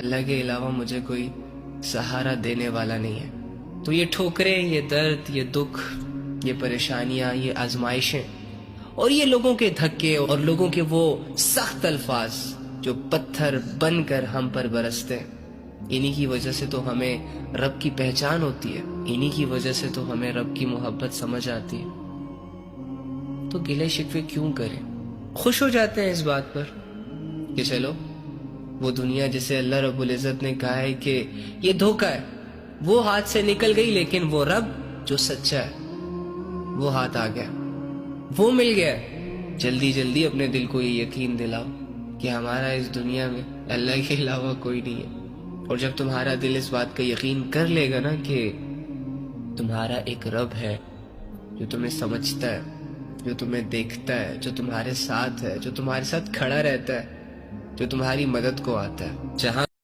اللہ کے علاوہ مجھے کوئی سہارا دینے والا نہیں ہے. تو یہ ٹھوکریں، یہ درد، یہ دکھ، یہ پریشانیاں، یہ آزمائشیں اور یہ لوگوں کے دھکے اور لوگوں کے وہ سخت الفاظ جو پتھر بن کر ہم پر برستے ہیں، انہی کی وجہ سے تو ہمیں رب کی پہچان ہوتی ہے، انہی کی وجہ سے تو ہمیں رب کی محبت سمجھ آتی ہے. تو گلے شکوے کیوں کریں؟ خوش ہو جاتے ہیں اس بات پر کہ چلو وہ دنیا جسے اللہ رب العزت نے کہا ہے کہ یہ دھوکہ ہے، وہ ہاتھ سے نکل گئی، لیکن وہ رب جو سچا ہے وہ ہاتھ آ گیا، وہ مل گیا. جلدی جلدی اپنے دل کو یہ یقین دلاؤ کہ ہمارا اس دنیا میں اللہ کے علاوہ کوئی نہیں ہے. اور جب تمہارا دل اس بات کا یقین کر لے گا نا کہ تمہارا ایک رب ہے جو تمہیں سمجھتا ہے، جو تمہیں دیکھتا ہے، جو تمہارے ساتھ ہے، جو تمہارے ساتھ کھڑا رہتا ہے، جو تمہاری مدد کو آتا ہے، جہاں